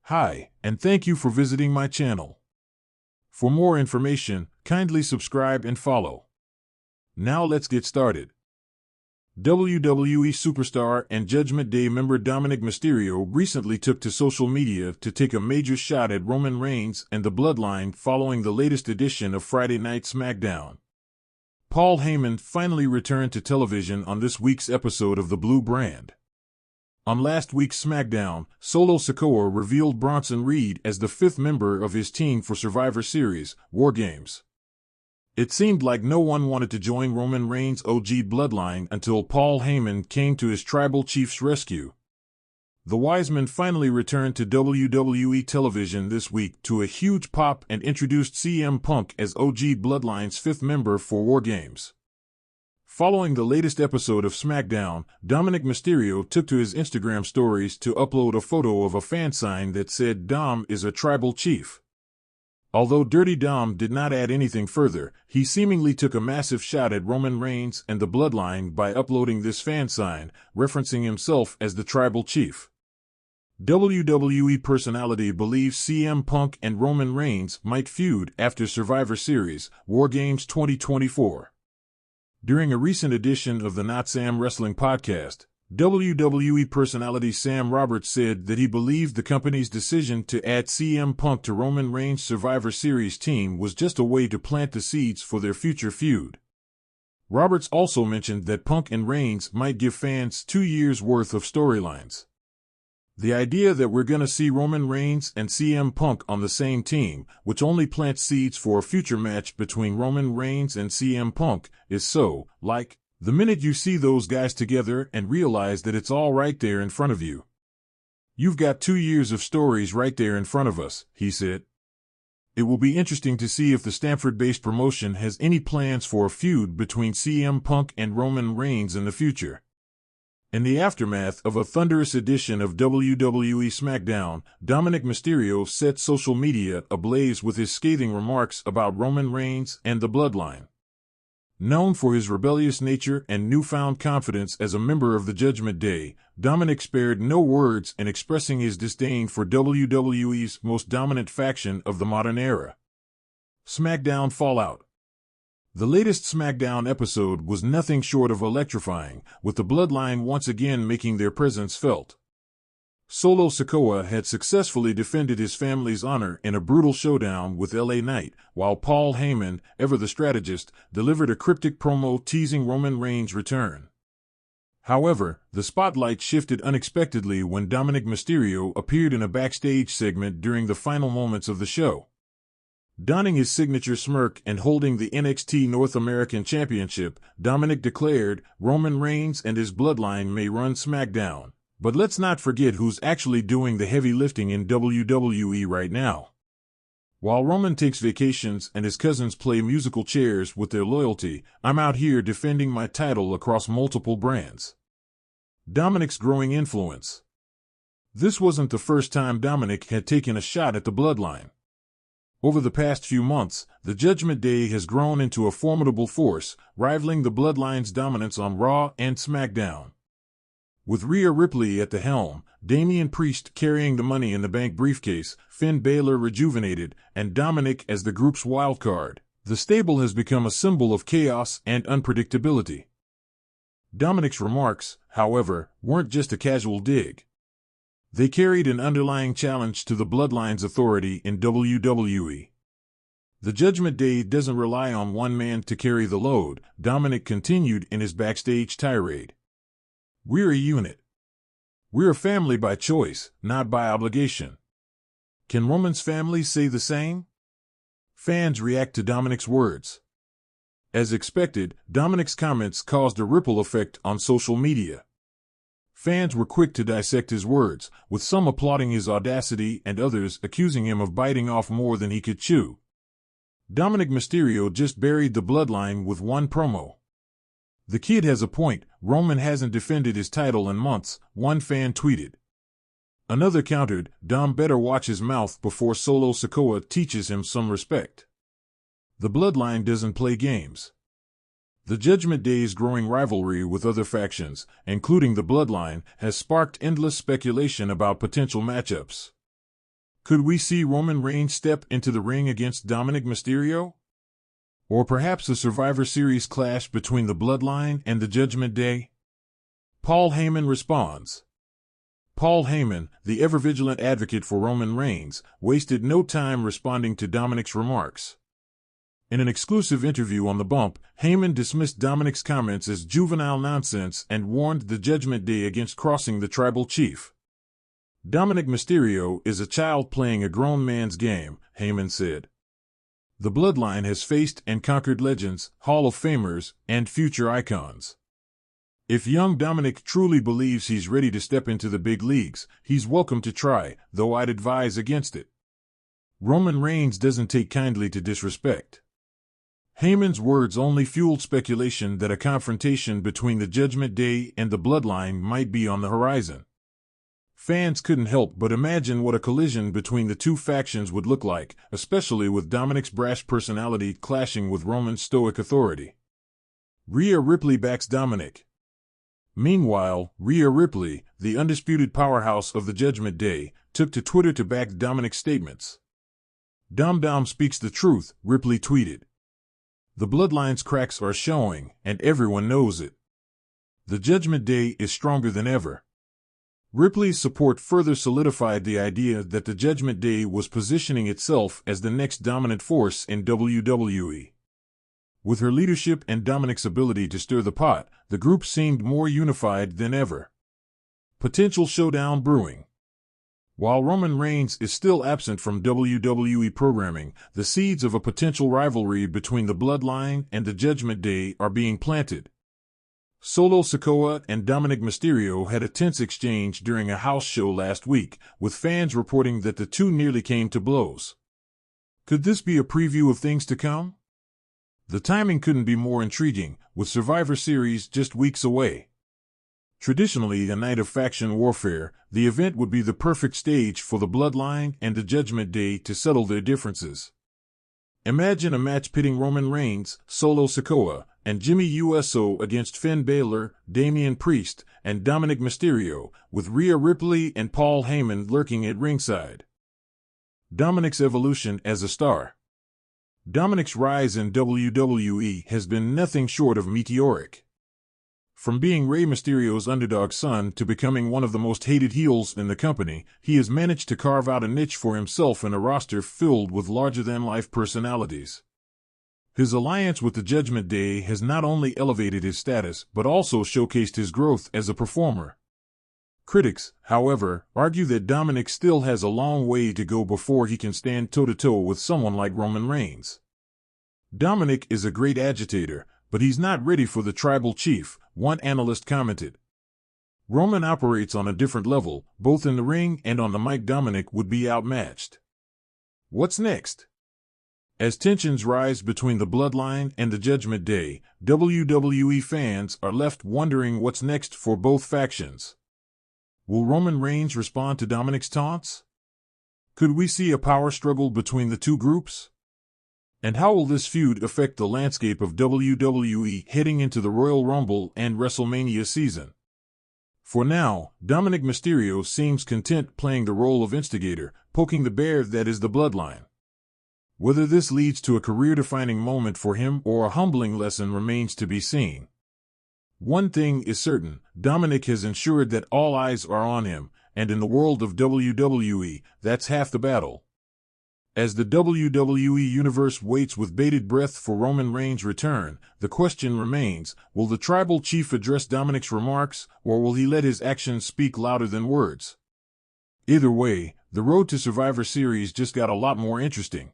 Hi, and thank you for visiting my channel. For more information, kindly subscribe and follow. Now let's get started. WWE superstar and Judgment Day member Dominik Mysterio recently took to social media to take a major shot at Roman Reigns and the Bloodline following the latest edition of Friday Night SmackDown. Paul Heyman finally returned to television on this week's episode of the Blue Brand. On last week's SmackDown, Solo Sikoa revealed Bronson Reed as the fifth member of his team for Survivor Series, War Games. It seemed like no one wanted to join Roman Reigns' OG bloodline until Paul Heyman came to his tribal chief's rescue. The Wiseman finally returned to WWE television this week to a huge pop and introduced CM Punk as OG Bloodline's fifth member for War Games. Following the latest episode of SmackDown, Dominik Mysterio took to his Instagram stories to upload a photo of a fan sign that said Dom is a tribal chief. Although Dirty Dom did not add anything further, he seemingly took a massive shot at Roman Reigns and the Bloodline by uploading this fan sign, referencing himself as the tribal chief. WWE personality believes CM Punk and Roman Reigns might feud after Survivor Series, War Games 2024. During a recent edition of the Not Sam Wrestling podcast, WWE personality Sam Roberts said that he believed the company's decision to add CM Punk to Roman Reigns' Survivor Series team was just a way to plant the seeds for their future feud. Roberts also mentioned that Punk and Reigns might give fans 2 years' worth of storylines. The idea that we're gonna see Roman Reigns and CM Punk on the same team, which only plants seeds for a future match between Roman Reigns and CM Punk, is so, like, the minute you see those guys together and realize that it's all right there in front of you. You've got 2 years of stories right there in front of us, he said. It will be interesting to see if the Stamford-based promotion has any plans for a feud between CM Punk and Roman Reigns in the future. In the aftermath of a thunderous edition of WWE SmackDown, Dominik Mysterio set social media ablaze with his scathing remarks about Roman Reigns and the Bloodline. Known for his rebellious nature and newfound confidence as a member of the Judgment Day, Dominik spared no words in expressing his disdain for WWE's most dominant faction of the modern era. SmackDown Fallout. The latest SmackDown episode was nothing short of electrifying, with the Bloodline once again making their presence felt. Solo Sikoa had successfully defended his family's honor in a brutal showdown with LA Knight, while Paul Heyman, ever the strategist, delivered a cryptic promo teasing Roman Reigns' return. However, the spotlight shifted unexpectedly when Dominik Mysterio appeared in a backstage segment during the final moments of the show. Donning his signature smirk and holding the NXT North American Championship, Dominik declared, Roman Reigns and his bloodline may run SmackDown, but let's not forget who's actually doing the heavy lifting in WWE right now. While Roman takes vacations and his cousins play musical chairs with their loyalty, I'm out here defending my title across multiple brands. Dominik's growing influence. This wasn't the first time Dominik had taken a shot at the bloodline. Over the past few months, the Judgment Day has grown into a formidable force, rivaling the Bloodline's dominance on Raw and SmackDown. With Rhea Ripley at the helm, Damian Priest carrying the Money in the Bank briefcase, Finn Balor rejuvenated, and Dominik as the group's wildcard, the stable has become a symbol of chaos and unpredictability. Dominik's remarks, however, weren't just a casual dig. They carried an underlying challenge to the Bloodline's authority in WWE. The Judgment Day doesn't rely on one man to carry the load, Dominik continued in his backstage tirade. We're a unit. We're a family by choice, not by obligation. Can Roman's family say the same? Fans react to Dominik's words. As expected, Dominik's comments caused a ripple effect on social media. Fans were quick to dissect his words, with some applauding his audacity and others accusing him of biting off more than he could chew. Dominik Mysterio just buried the bloodline with one promo. The kid has a point, Roman hasn't defended his title in months, one fan tweeted. Another countered, Dom better watch his mouth before Solo Sikoa teaches him some respect. The bloodline doesn't play games. The Judgment Day's growing rivalry with other factions, including the Bloodline, has sparked endless speculation about potential matchups. Could we see Roman Reigns step into the ring against Dominik Mysterio? Or perhaps a Survivor Series clash between the Bloodline and the Judgment Day? Paul Heyman responds. Paul Heyman, the ever-vigilant advocate for Roman Reigns, wasted no time responding to Dominik's remarks. In an exclusive interview on The Bump, Heyman dismissed Dominik's comments as juvenile nonsense and warned the Judgment Day against crossing the tribal chief. Dominik Mysterio is a child playing a grown man's game, Heyman said. The Bloodline has faced and conquered legends, Hall of Famers, and future icons. If young Dominik truly believes he's ready to step into the big leagues, he's welcome to try, though I'd advise against it. Roman Reigns doesn't take kindly to disrespect. Heyman's words only fueled speculation that a confrontation between the Judgment Day and the Bloodline might be on the horizon. Fans couldn't help but imagine what a collision between the two factions would look like, especially with Dominik's brash personality clashing with Roman's stoic authority. Rhea Ripley backs Dominik. Meanwhile, Rhea Ripley, the undisputed powerhouse of the Judgment Day, took to Twitter to back Dominik's statements. Dom speaks the truth, Ripley tweeted. The Bloodline's cracks are showing, and everyone knows it. The Judgment Day is stronger than ever. Ripley's support further solidified the idea that the Judgment Day was positioning itself as the next dominant force in WWE. With her leadership and Dominik's ability to stir the pot, the group seemed more unified than ever. Potential showdown brewing. While Roman Reigns is still absent from WWE programming, the seeds of a potential rivalry between the Bloodline and the Judgment Day are being planted. Solo Sikoa and Dominik Mysterio had a tense exchange during a house show last week, with fans reporting that the two nearly came to blows. Could this be a preview of things to come? The timing couldn't be more intriguing, with Survivor Series just weeks away. Traditionally a night of faction warfare, the event would be the perfect stage for the Bloodline and the Judgment Day to settle their differences. Imagine a match pitting Roman Reigns, Solo Sikoa, and Jimmy Uso against Finn Balor, Damian Priest, and Dominik Mysterio, with Rhea Ripley and Paul Heyman lurking at ringside. Dominik's evolution as a star. Dominik's rise in WWE has been nothing short of meteoric. From being Rey Mysterio's underdog son to becoming one of the most hated heels in the company, he has managed to carve out a niche for himself in a roster filled with larger-than-life personalities. His alliance with the Judgment Day has not only elevated his status but also showcased his growth as a performer. Critics, however, argue that Dominik still has a long way to go before he can stand toe-to-toe with someone like Roman Reigns. Dominik is a great agitator, but he's not ready for the tribal chief, one analyst commented. Roman operates on a different level, both in the ring and on the mic. Dominik would be outmatched. What's next? As tensions rise between the Bloodline and the Judgment Day, WWE fans are left wondering what's next for both factions. Will Roman Reigns respond to Dominik's taunts? Could we see a power struggle between the two groups? And how will this feud affect the landscape of WWE heading into the Royal Rumble and WrestleMania season? For now, Dominik Mysterio seems content playing the role of instigator, poking the bear that is the Bloodline. Whether this leads to a career-defining moment for him or a humbling lesson remains to be seen. One thing is certain, Dominik has ensured that all eyes are on him, and in the world of WWE, that's half the battle. As the WWE Universe waits with bated breath for Roman Reigns' return, the question remains, will the tribal chief address Dominik's remarks, or will he let his actions speak louder than words? Either way, the road to Survivor Series just got a lot more interesting.